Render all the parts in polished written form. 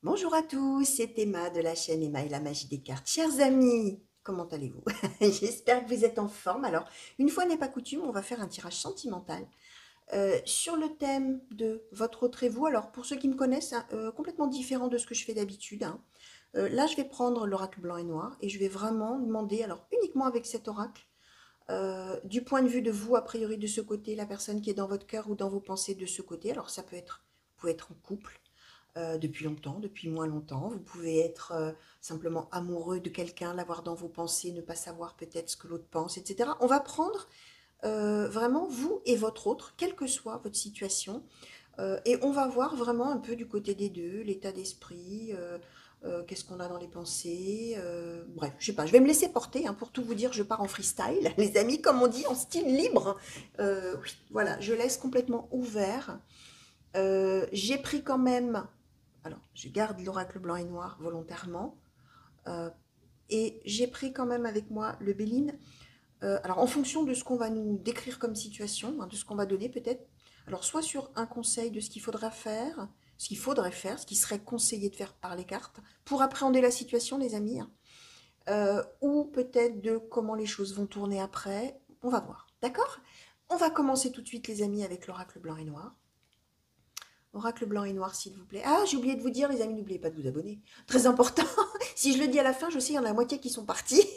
Bonjour à tous, c'est Emma de la chaîne Emma et la magie des cartes. Chers amis, comment allez-vous? J'espère que vous êtes en forme. Alors, une fois n'est pas coutume, on va faire un tirage sentimental sur le thème de votre autre et vous. Alors, pour ceux qui me connaissent, hein, complètement différent de ce que je fais d'habitude, hein. Là, je vais prendre l'oracle blanc et noir et je vais vraiment demander, alors uniquement avec cet oracle, du point de vue de vous, a priori de ce côté, la personne qui est dans votre cœur ou dans vos pensées de ce côté. Alors, ça peut être, vous pouvez être en couple depuis longtemps, depuis moins longtemps. Vous pouvez être simplement amoureux de quelqu'un, l'avoir dans vos pensées, ne pas savoir peut-être ce que l'autre pense, etc. On va prendre vraiment vous et votre autre, quelle que soit votre situation, et on va voir vraiment un peu du côté des deux, l'état d'esprit, qu'est-ce qu'on a dans les pensées, bref, je sais pas, je vais me laisser porter, hein, pour tout vous dire, je pars en freestyle, les amis, comme on dit, en style libre. Oui, voilà, je laisse complètement ouvert. J'ai pris quand même, alors je garde l'oracle blanc et noir volontairement, euh, et j'ai pris quand même avec moi le Béline. Alors en fonction de ce qu'on va nous décrire comme situation, hein, de ce qu'on va donner peut-être, alors soit sur un conseil de ce qu'il faudra faire, ce qu'il faudrait faire, ce qui serait conseillé de faire par les cartes, pour appréhender la situation les amis, hein, ou peut-être de comment les choses vont tourner après, on va voir, d'accord? On va commencer tout de suite les amis avec l'oracle blanc et noir. Oracle blanc et noir, s'il vous plaît. Ah, j'ai oublié de vous dire, les amis, n'oubliez pas de vous abonner. Très important. Si je le dis à la fin, je sais, il y en a la moitié qui sont partis.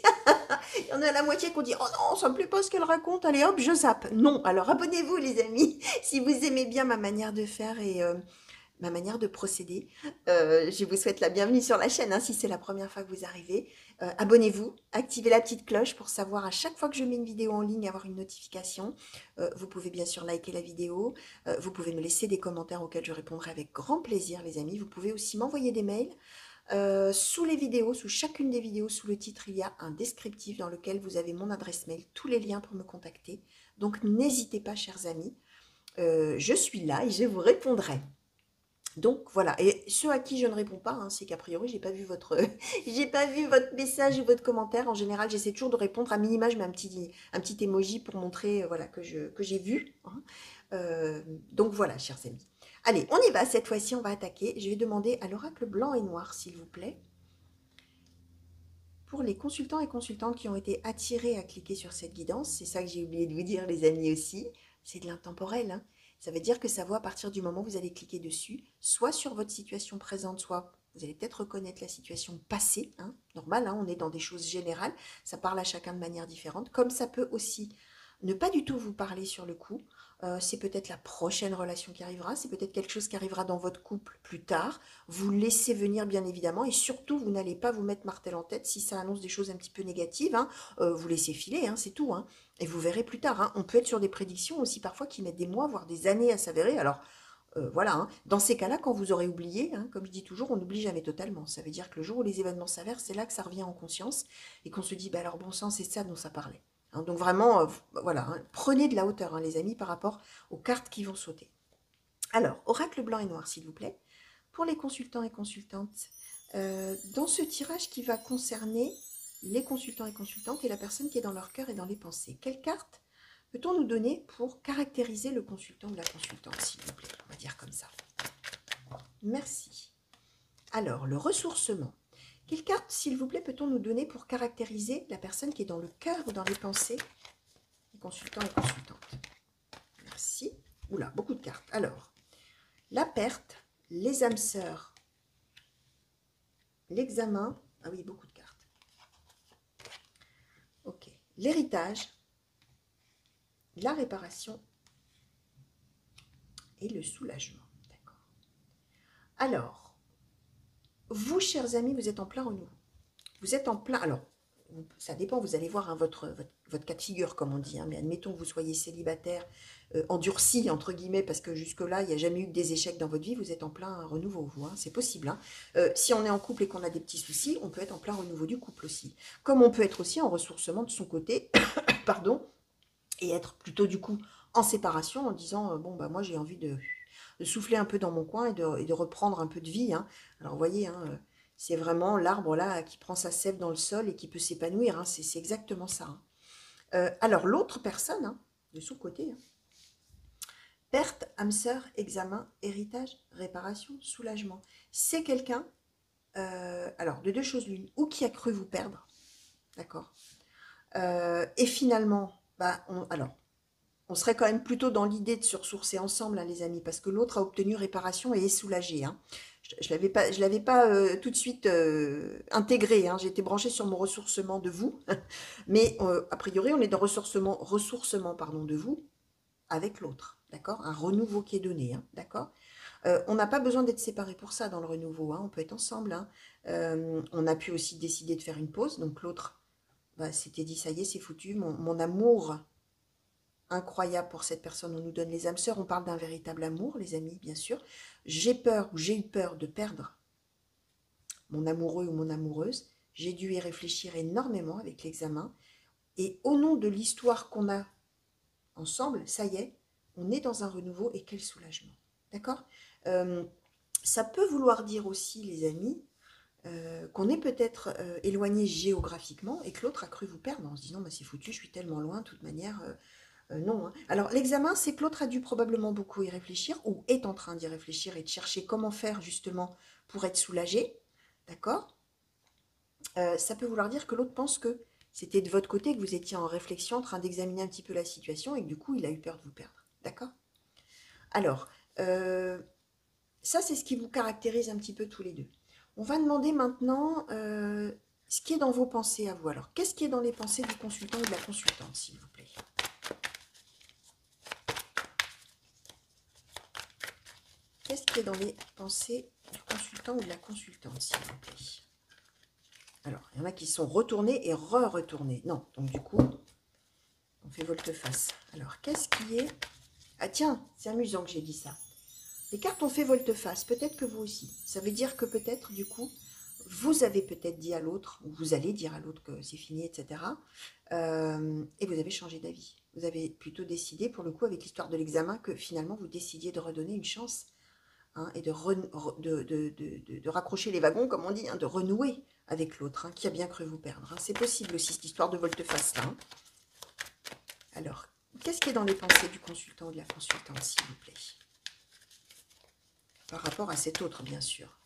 Il y en a la moitié qui ont dit, oh non, ça me plaît pas ce qu'elle raconte. Allez hop, je zappe. Non, alors abonnez-vous, les amis, si vous aimez bien ma manière de faire et ma manière de procéder. Je vous souhaite la bienvenue sur la chaîne, hein, si c'est la première fois que vous arrivez. Abonnez-vous, activez la petite cloche pour savoir à chaque fois que je mets une vidéo en ligne, avoir une notification. Vous pouvez bien sûr liker la vidéo. Vous pouvez me laisser des commentaires auxquels je répondrai avec grand plaisir, les amis. Vous pouvez aussi m'envoyer des mails. Sous les vidéos, sous chacune des vidéos, sous le titre, il y a un descriptif dans lequel vous avez mon adresse mail, tous les liens pour me contacter. Donc n'hésitez pas, chers amis. Je suis là et je vous répondrai. Donc voilà, et ceux à qui je ne réponds pas, hein, c'est qu'a priori j'ai pas vu votre, j'ai pas vu votre message ou votre commentaire. En général, j'essaie toujours de répondre à minima, je mets un petit emoji pour montrer, voilà, que j'ai vu, hein. Donc voilà, chers amis. Allez, on y va. Cette fois-ci, on va attaquer. Je vais demander à l'oracle blanc et noir, s'il vous plaît, pour les consultants et consultantes qui ont été attirés à cliquer sur cette guidance. C'est ça que j'ai oublié de vous dire, les amis aussi. C'est de l'intemporel, hein. Ça veut dire que ça vaut à partir du moment où vous allez cliquer dessus, soit sur votre situation présente, soit vous allez peut-être reconnaître la situation passée, hein, normal, hein, on est dans des choses générales, ça parle à chacun de manière différente, comme ça peut aussi ne pas du tout vous parler sur le coup. C'est peut-être la prochaine relation qui arrivera, c'est peut-être quelque chose qui arrivera dans votre couple plus tard. Vous laissez venir bien évidemment, et surtout vous n'allez pas vous mettre martel en tête si ça annonce des choses un petit peu négatives, hein. Vous laissez filer, hein, c'est tout, hein. Et vous verrez plus tard, hein. On peut être sur des prédictions aussi parfois qui mettent des mois, voire des années à s'avérer. Alors voilà, hein. Dans ces cas-là, quand vous aurez oublié, hein, comme je dis toujours, on n'oublie jamais totalement. Ça veut dire que le jour où les événements s'avèrent, c'est là que ça revient en conscience et qu'on se dit, bah alors bon sang, c'est ça dont ça parlait, hein. Donc vraiment, voilà, hein, prenez de la hauteur, hein, les amis, par rapport aux cartes qui vont sauter. Alors, oracle blanc et noir, s'il vous plaît, pour les consultants et consultantes, dans ce tirage qui va concerner les consultants et consultantes et la personne qui est dans leur cœur et dans les pensées. Quelle carte peut-on nous donner pour caractériser le consultant ou la consultante, s'il vous plaît? On va dire comme ça. Merci. Alors, le ressourcement. Quelle carte, s'il vous plaît, peut-on nous donner pour caractériser la personne qui est dans le cœur ou dans les pensées des consultants et consultantes? Merci. Oula, beaucoup de cartes. Alors, la perte, les âmes sœurs, l'examen. Ah oui, beaucoup de cartes. Ok. L'héritage, la réparation et le soulagement. D'accord. Alors, vous, chers amis, vous êtes en plein renouveau. Vous êtes en plein... Alors, ça dépend, vous allez voir, hein, votre cas de figure, comme on dit, hein, mais admettons que vous soyez célibataire, endurci, entre guillemets, parce que jusque-là, il n'y a jamais eu que des échecs dans votre vie, vous êtes en plein renouveau, vous, hein, c'est possible, hein. Si on est en couple et qu'on a des petits soucis, on peut être en plein renouveau du couple aussi. Comme on peut être aussi en ressourcement de son côté, pardon, et être plutôt du coup en séparation en disant, bon, bah moi j'ai envie de souffler un peu dans mon coin et de reprendre un peu de vie, hein. Alors vous voyez, hein, c'est vraiment l'arbre là qui prend sa sève dans le sol et qui peut s'épanouir, hein. C'est exactement ça, hein. Alors l'autre personne, hein, de son côté, hein, Perte, âme sœur, examen, héritage, réparation, soulagement. C'est quelqu'un, alors de deux choses l'une, ou qui a cru vous perdre, d'accord, et finalement, bah, alors, on serait quand même plutôt dans l'idée de se ressourcer ensemble, hein, les amis, parce que l'autre a obtenu réparation et est soulagé, hein. Je l'avais pas tout de suite intégré, hein. J'étais branchée sur mon ressourcement de vous, mais a priori, on est dans ressourcement pardon, de vous avec l'autre, d'accord? Un renouveau qui est donné, hein, d'accord? On n'a pas besoin d'être séparés pour ça dans le renouveau, hein, on peut être ensemble, hein. On a pu aussi décider de faire une pause, donc l'autre, bah, s'était dit, ça y est, c'est foutu, mon amour incroyable pour cette personne, on nous donne les âmes sœurs, on parle d'un véritable amour, les amis, bien sûr. J'ai peur ou j'ai eu peur de perdre mon amoureux ou mon amoureuse, j'ai dû y réfléchir énormément avec l'examen, et au nom de l'histoire qu'on a ensemble, ça y est, on est dans un renouveau et quel soulagement. D'accord. euh, Ça peut vouloir dire aussi, les amis, qu'on est peut-être éloigné géographiquement et que l'autre a cru vous perdre en se disant bah, c'est foutu, je suis tellement loin, de toute manière, non, hein. Alors l'examen, c'est que l'autre a dû probablement beaucoup y réfléchir ou est en train d'y réfléchir et de chercher comment faire justement pour être soulagé. D'accord. Ça peut vouloir dire que l'autre pense que c'était de votre côté, que vous étiez en réflexion, en train d'examiner un petit peu la situation et que du coup, il a eu peur de vous perdre. D'accord. Alors, ça, c'est ce qui vous caractérise un petit peu tous les deux. On va demander maintenant ce qui est dans vos pensées à vous. Alors, qu'est-ce qui est dans les pensées du consultant ou de la consultante, s'il vous plaît? Qu'est-ce qui est dans les pensées du consultant ou de la consultante, s'il vous plaît? Alors, il y en a qui sont retournés et re-retournés. Non, donc du coup, on fait volte-face. Alors, qu'est-ce qui est... Ah tiens, c'est amusant que j'ai dit ça. Les cartes ont fait volte-face, peut-être que vous aussi. Ça veut dire que peut-être, du coup, vous avez peut-être dit à l'autre, ou vous allez dire à l'autre que c'est fini, etc. Et vous avez changé d'avis. Vous avez plutôt décidé, pour le coup, avec l'histoire de l'examen, que finalement, vous décidiez de redonner une chance, hein, et de raccrocher les wagons, comme on dit, hein, de renouer avec l'autre, hein, qui a bien cru vous perdre, hein. C'est possible aussi, cette histoire de volte-face, là, hein. Alors, qu'est-ce qui est dans les pensées du consultant ou de la consultante, s'il vous plaît? Par rapport à cet autre, bien sûr.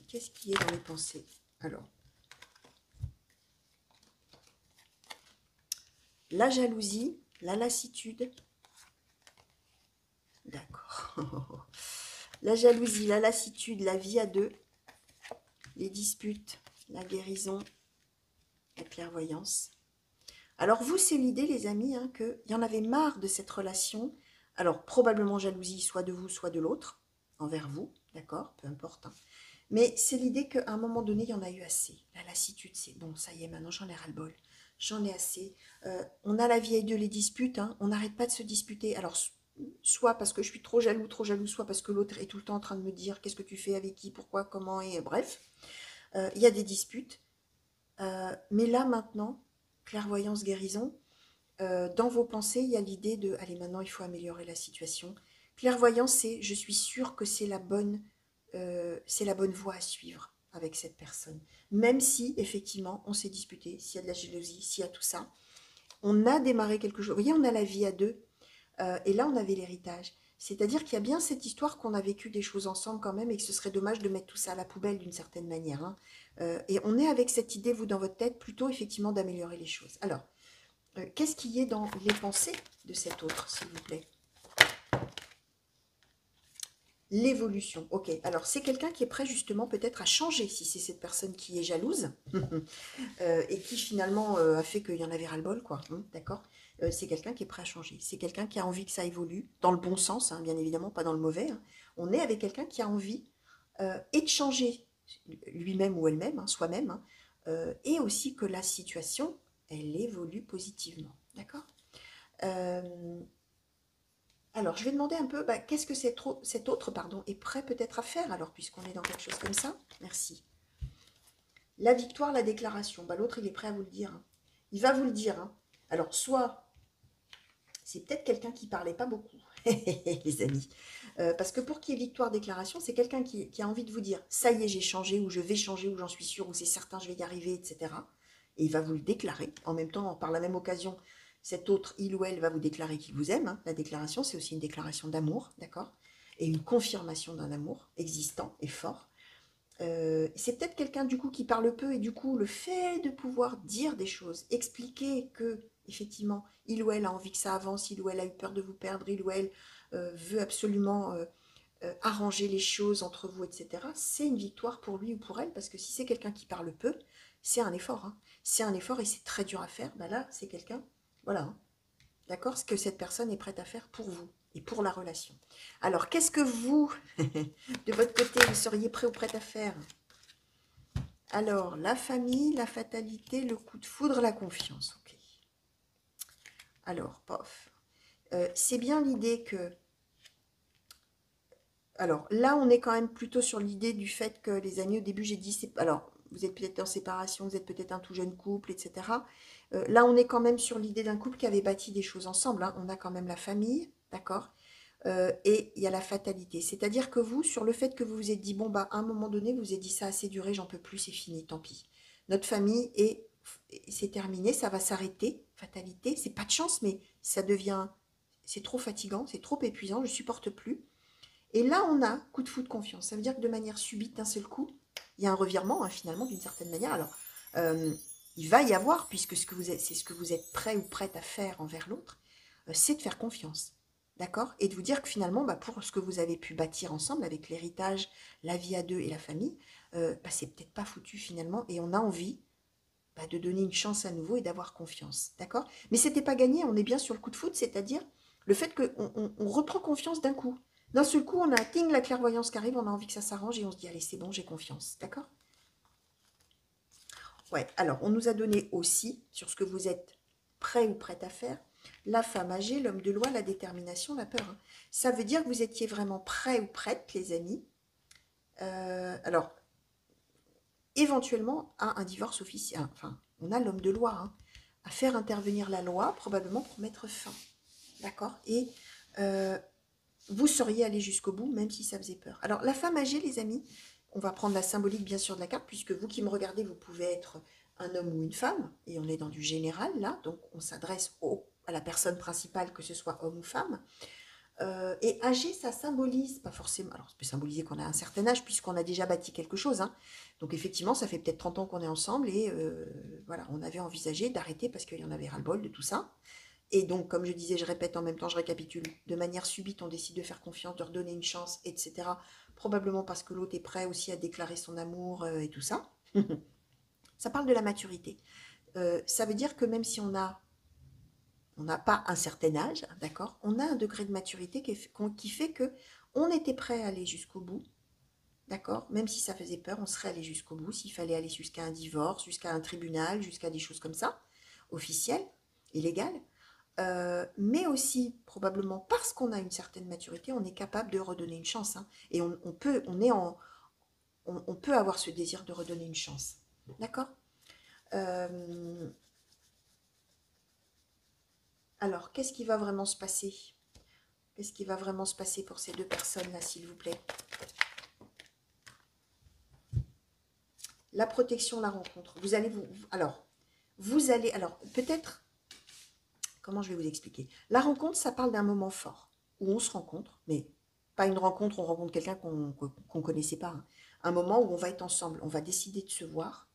Qu'est-ce qui est dans les pensées? Alors, la jalousie, la lassitude. D'accord. La jalousie, la lassitude, la vie à deux, les disputes, la guérison, la clairvoyance. Alors vous, c'est l'idée, les amis, hein, qu'il y en avait marre de cette relation. Alors, probablement jalousie, soit de vous, soit de l'autre, envers vous, d'accord, peu importe, hein. Mais c'est l'idée qu'à un moment donné, il y en a eu assez. La lassitude, c'est bon, ça y est, maintenant j'en ai ras-le-bol. J'en ai assez. On a la vie à deux, les disputes, hein, on n'arrête pas de se disputer. Alors, soit parce que je suis trop jaloux, soit parce que l'autre est tout le temps en train de me dire qu'est-ce que tu fais, avec qui, pourquoi, comment, et bref. Il y a des disputes. Mais là, maintenant, clairvoyance, guérison, dans vos pensées, il y a l'idée de, allez, maintenant, il faut améliorer la situation. Clairvoyance, c'est, je suis sûre que c'est la bonne voie à suivre avec cette personne. Même si, effectivement, on s'est disputé, s'il y a de la jalousie, s'il y a tout ça, on a démarré quelque chose. Vous voyez, on a la vie à deux, et là, on avait l'héritage. C'est-à-dire qu'il y a bien cette histoire qu'on a vécu des choses ensemble quand même, et que ce serait dommage de mettre tout ça à la poubelle d'une certaine manière, hein. Et on est avec cette idée, vous, dans votre tête, plutôt effectivement d'améliorer les choses. Alors, qu'est-ce qui est dans les pensées de cet autre, s'il vous plaît? L'évolution. Ok, alors c'est quelqu'un qui est prêt justement peut-être à changer, si c'est cette personne qui est jalouse et qui finalement a fait qu'il y en avait ras-le-bol, quoi. D'accord. C'est quelqu'un qui est prêt à changer. C'est quelqu'un qui a envie que ça évolue, dans le bon sens, hein, bien évidemment, pas dans le mauvais, hein. On est avec quelqu'un qui a envie et de changer lui-même ou elle-même, hein, soi-même, hein, et aussi que la situation, elle évolue positivement. D'accord. euh, alors, je vais demander un peu, bah, qu'est-ce que cet autre est prêt peut-être à faire, alors, puisqu'on est dans quelque chose comme ça. Merci. La victoire, la déclaration. Bah, l'autre, il est prêt à vous le dire, hein. Il va vous le dire, hein. Alors, soit, c'est peut-être quelqu'un qui ne parlait pas beaucoup, les amis. Parce que pour qu'il y ait victoire, déclaration, c'est quelqu'un qui a envie de vous dire, ça y est, j'ai changé, ou je vais changer, ou j'en suis sûre, ou c'est certain, je vais y arriver, etc. Et il va vous le déclarer. En même temps, par la même occasion, Cet autre, il ou elle, va vous déclarer qu'il vous aime. Hein. La déclaration, c'est aussi une déclaration d'amour, d'accord? Et une confirmation d'un amour existant et fort. C'est peut-être quelqu'un du coup qui parle peu et du coup le fait de pouvoir dire des choses, expliquer que effectivement il ou elle a envie que ça avance, il ou elle a eu peur de vous perdre, il ou elle veut absolument arranger les choses entre vous, etc. C'est une victoire pour lui ou pour elle parce que si c'est quelqu'un qui parle peu, c'est un effort. Hein. C'est un effort et c'est très dur à faire. Ben là, c'est quelqu'un, voilà, hein, d'accord, ce que cette personne est prête à faire pour vous et pour la relation. Alors, qu'est-ce que vous, de votre côté, vous seriez prêt ou prête à faire? Alors, la famille, la fatalité, le coup de foudre, la confiance. Ok. Alors, pof. C'est bien l'idée que... Alors, là, on est quand même plutôt sur l'idée du fait que les amis, au début, j'ai dit... Alors, vous êtes peut-être en séparation, vous êtes peut-être un tout jeune couple, etc. Là, on est quand même sur l'idée d'un couple qui avait bâti des choses ensemble. Hein. On a quand même la famille, d'accord, et il y a la fatalité. C'est-à-dire que vous, sur le fait que vous vous êtes dit, bon, bah, à un moment donné, vous vous êtes dit, ça a assez duré, j'en peux plus, c'est fini, tant pis. Notre famille c'est terminé, ça va s'arrêter. Fatalité, c'est pas de chance, mais ça devient, c'est trop fatigant, c'est trop épuisant, je supporte plus. Et là, on a coup de foudre confiance. Ça veut dire que de manière subite, d'un seul coup, il y a un revirement, hein, finalement, d'une certaine manière. Alors, euh, il va y avoir, puisque c'est ce que vous êtes prêt ou prête à faire envers l'autre, c'est de faire confiance. D'accord? Et de vous dire que finalement, bah, pour ce que vous avez pu bâtir ensemble avec l'héritage, la vie à deux et la famille, bah, c'est peut-être pas foutu finalement. Et on a envie bah, de donner une chance à nouveau et d'avoir confiance. D'accord? Mais c'était pas gagné, on est bien sur le coup de foudre, c'est-à-dire le fait qu'on on reprend confiance d'un coup. D'un seul coup, on a ting, la clairvoyance qui arrive, on a envie que ça s'arrange et on se dit, allez, c'est bon, j'ai confiance. D'accord? Ouais, alors, on nous a donné aussi, sur ce que vous êtes prêt ou prête à faire, la femme âgée, l'homme de loi, la détermination, la peur. Hein. Ça veut dire que vous étiez vraiment prêt ou prête, les amis. Alors, éventuellement, à un divorce officiel. Enfin, on a l'homme de loi, hein, à faire intervenir la loi, probablement pour mettre fin. D'accord? Et euh, vous seriez allé jusqu'au bout, même si ça faisait peur. Alors, la femme âgée, les amis, on va prendre la symbolique, bien sûr, de la carte, puisque vous qui me regardez, vous pouvez être un homme ou une femme, et on est dans du général, là, donc on s'adresse à la personne principale, que ce soit homme ou femme. Et âgé, ça symbolise, pas forcément, alors ça peut symboliser qu'on a un certain âge, puisqu'on a déjà bâti quelque chose. Hein. Donc effectivement, ça fait peut-être 30 ans qu'on est ensemble, et voilà, on avait envisagé d'arrêter parce qu'il y en avait ras-le-bol de tout ça. Et donc, comme je disais, je répète en même temps, je récapitule, de manière subite, on décide de faire confiance, de redonner une chance, etc. Probablement parce que l'autre est prêt aussi à déclarer son amour et tout ça. Ça parle de la maturité. Ça veut dire que même si on n'a pas un certain âge, d'accord, on a un degré de maturité qui fait que on était prêt à aller jusqu'au bout, d'accord, même si ça faisait peur, on serait allé jusqu'au bout, s'il fallait aller jusqu'à un divorce, jusqu'à un tribunal, jusqu'à des choses comme ça, officielles, illégales. Mais aussi, probablement parce qu'on a une certaine maturité, on est capable de redonner une chance. Hein, et on peut avoir ce désir de redonner une chance. D'accord. euh, Alors, qu'est-ce qui va vraiment se passer? Qu'est-ce qui va vraiment se passer pour ces deux personnes-là, s'il vous plaît? La protection, la rencontre. Vous allez alors, peut-être, comment je vais vous expliquer? La rencontre, ça parle d'un moment fort, où on se rencontre, mais pas une rencontre, on rencontre quelqu'un qu'on ne connaissait pas. Hein. Un moment où on va être ensemble, on va décider de se voir,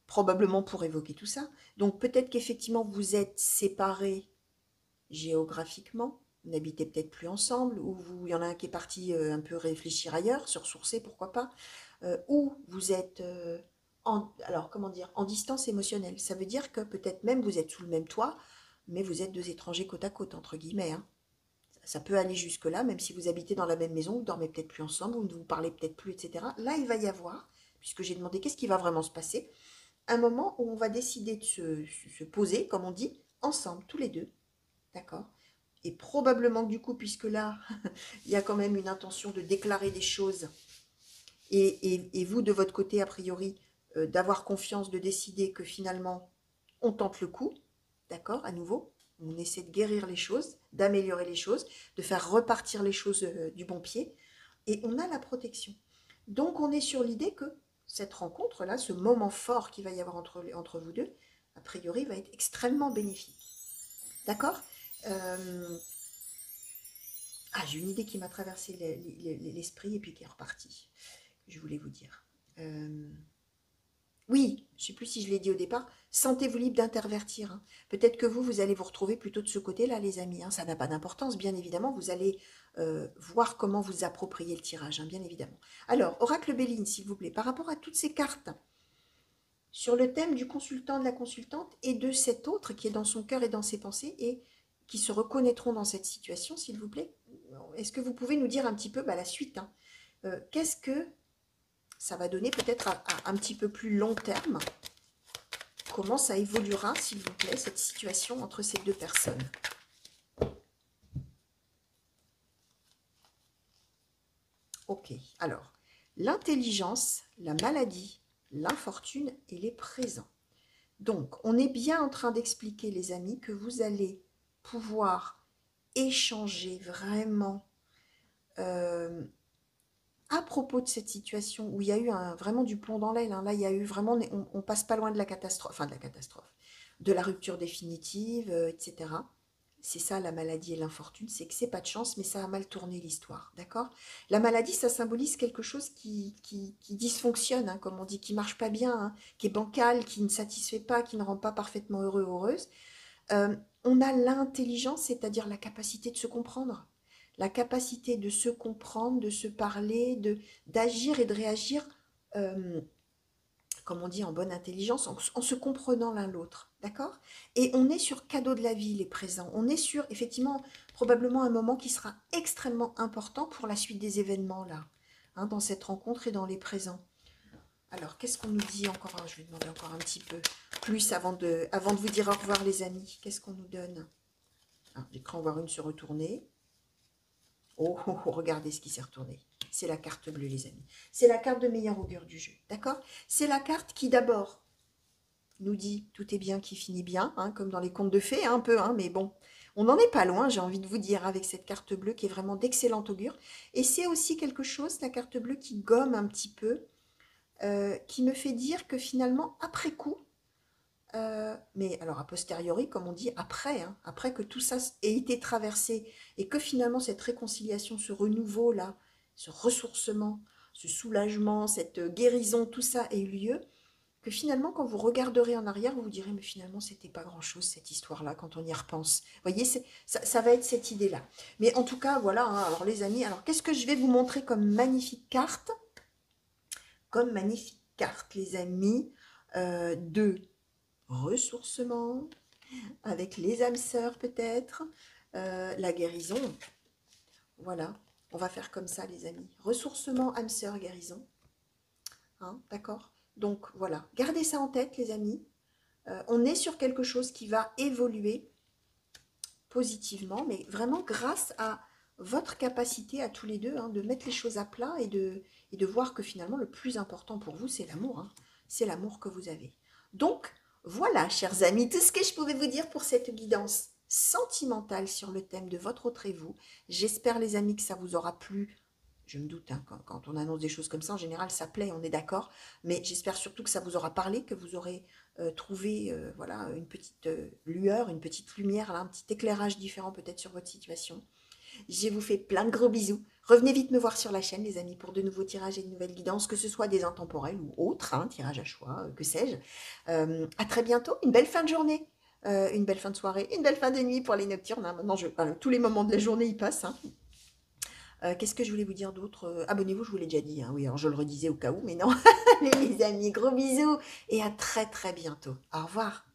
probablement pour évoquer tout ça. Donc peut-être qu'effectivement, vous êtes séparés géographiquement, vous n'habitez peut-être plus ensemble, ou il y en a un qui est parti un peu réfléchir ailleurs, se ressourcer, pourquoi pas, ou vous êtes alors comment dire, en distance émotionnelle. Ça veut dire que peut-être même vous êtes sous le même toit, mais vous êtes deux étrangers côte à côte, entre guillemets. Hein. Ça peut aller jusque-là, même si vous habitez dans la même maison, vous dormez peut-être plus ensemble, vous ne vous parlez peut-être plus, etc. Là, il va y avoir, puisque j'ai demandé qu'est-ce qui va vraiment se passer, un moment où on va décider de se poser, comme on dit, ensemble, tous les deux. D'accord. Et probablement que du coup, puisque là, il y a quand même une intention de déclarer des choses, et vous, de votre côté, a priori, d'avoir confiance, de décider que finalement, on tente le coup, d'accord, à nouveau, on essaie de guérir les choses, d'améliorer les choses, de faire repartir les choses du bon pied, et on a la protection. Donc, on est sur l'idée que cette rencontre-là, ce moment fort qu'il va y avoir entre vous deux, a priori, va être extrêmement bénéfique. D'accord? Ah, j'ai une idée qui m'a traversé l'esprit et puis qui est repartie. Je voulais vous dire. Oui, je ne sais plus si je l'ai dit au départ, sentez-vous libre d'intervertir. Hein. Peut-être que vous allez vous retrouver plutôt de ce côté-là, les amis. Hein. Ça n'a pas d'importance, bien évidemment. Vous allez voir comment vous approprier le tirage, hein, bien évidemment. Alors, Oracle Béline, s'il vous plaît, par rapport à toutes ces cartes, sur le thème du consultant, de la consultante, et de cet autre qui est dans son cœur et dans ses pensées, et qui se reconnaîtront dans cette situation, s'il vous plaît, est-ce que vous pouvez nous dire un petit peu la suite, hein, qu'est-ce que ça va donner peut-être à un petit peu plus long terme? Comment ça évoluera, s'il vous plaît, cette situation entre ces deux personnes? Ok, alors, l'intelligence, la maladie, l'infortune et les présents. Donc, on est bien en train d'expliquer, les amis, que vous allez pouvoir échanger vraiment à propos de cette situation où il y a eu vraiment du plomb dans l'aile. Hein. Là, il y a eu vraiment, on passe pas loin de la catastrophe, enfin de la catastrophe, de la rupture définitive, etc. C'est ça la maladie et l'infortune, c'est que c'est pas de chance, mais ça a mal tourné l'histoire, d'accord? La maladie, ça symbolise quelque chose qui dysfonctionne, hein, comme on dit, qui marche pas bien, hein, qui est bancal, qui ne satisfait pas, qui ne rend pas parfaitement heureux ou heureuse. On a l'intelligence, c'est-à-dire la capacité de se comprendre, la capacité de se comprendre, de se parler, d'agir et de réagir, comme on dit, en bonne intelligence, en se comprenant l'un l'autre, d'accord? Et on est sur cadeau de la vie, les présents. On est sur, effectivement, probablement un moment qui sera extrêmement important pour la suite des événements, là, hein, dans cette rencontre et dans les présents. Alors, qu'est-ce qu'on nous dit encore? Je vais demander encore un petit peu plus avant de vous dire au revoir, les amis. Qu'est-ce qu'on nous donne? J'ai cru en voir une se retourner. Oh, oh, oh, regardez ce qui s'est retourné. C'est la carte bleue, les amis. C'est la carte de meilleur augure du jeu, d'accord? C'est la carte qui, d'abord, nous dit tout est bien qui finit bien, hein, comme dans les contes de fées, hein, un peu, hein, mais bon, on n'en est pas loin, j'ai envie de vous dire, avec cette carte bleue qui est vraiment d'excellent augure. Et c'est aussi quelque chose, la carte bleue, qui gomme un petit peu, qui me fait dire que finalement, après coup, mais alors a posteriori, comme on dit, après, hein, après que tout ça ait été traversé et que finalement cette réconciliation, ce renouveau-là, ce ressourcement, ce soulagement, cette guérison, tout ça ait eu lieu, que finalement, quand vous regarderez en arrière, vous vous direz, mais finalement, c'était pas grand-chose, cette histoire-là, quand on y repense. Vous voyez, ça va être cette idée-là. Mais en tout cas, voilà, hein, alors les amis, alors qu'est-ce que je vais vous montrer comme magnifique carte? Comme magnifique carte, les amis, de ressourcement, avec les âmes sœurs peut-être, la guérison. Voilà, on va faire comme ça, les amis. Ressourcement, âme sœur, guérison. Hein, d'accord? Donc voilà, gardez ça en tête, les amis. On est sur quelque chose qui va évoluer positivement, mais vraiment grâce à votre capacité à tous les deux, hein, de mettre les choses à plat et de voir que finalement le plus important pour vous, c'est l'amour. Hein. C'est l'amour que vous avez. Donc, voilà, chers amis, tout ce que je pouvais vous dire pour cette guidance sentimentale sur le thème de votre autre et vous. J'espère, les amis, que ça vous aura plu. Je me doute, hein, quand on annonce des choses comme ça, en général, ça plaît, on est d'accord. Mais j'espère surtout que ça vous aura parlé, que vous aurez trouvé voilà, une petite lueur, une petite lumière, là, un petit éclairage différent peut-être sur votre situation. Je vous fais plein de gros bisous. Revenez vite me voir sur la chaîne, les amis, pour de nouveaux tirages et de nouvelles guidances, que ce soit des intemporels ou autres, hein, tirages à choix, que sais-je. À très bientôt, une belle fin de journée, une belle fin de soirée, une belle fin de nuit pour les nocturnes. Hein. Maintenant, tous les moments de la journée y passent. Hein. Qu'est-ce que je voulais vous dire d'autre? Abonnez-vous, je vous l'ai déjà dit. Hein. Oui, alors je le redisais au cas où, mais non. Allez, les amis, gros bisous et à très très bientôt. Au revoir.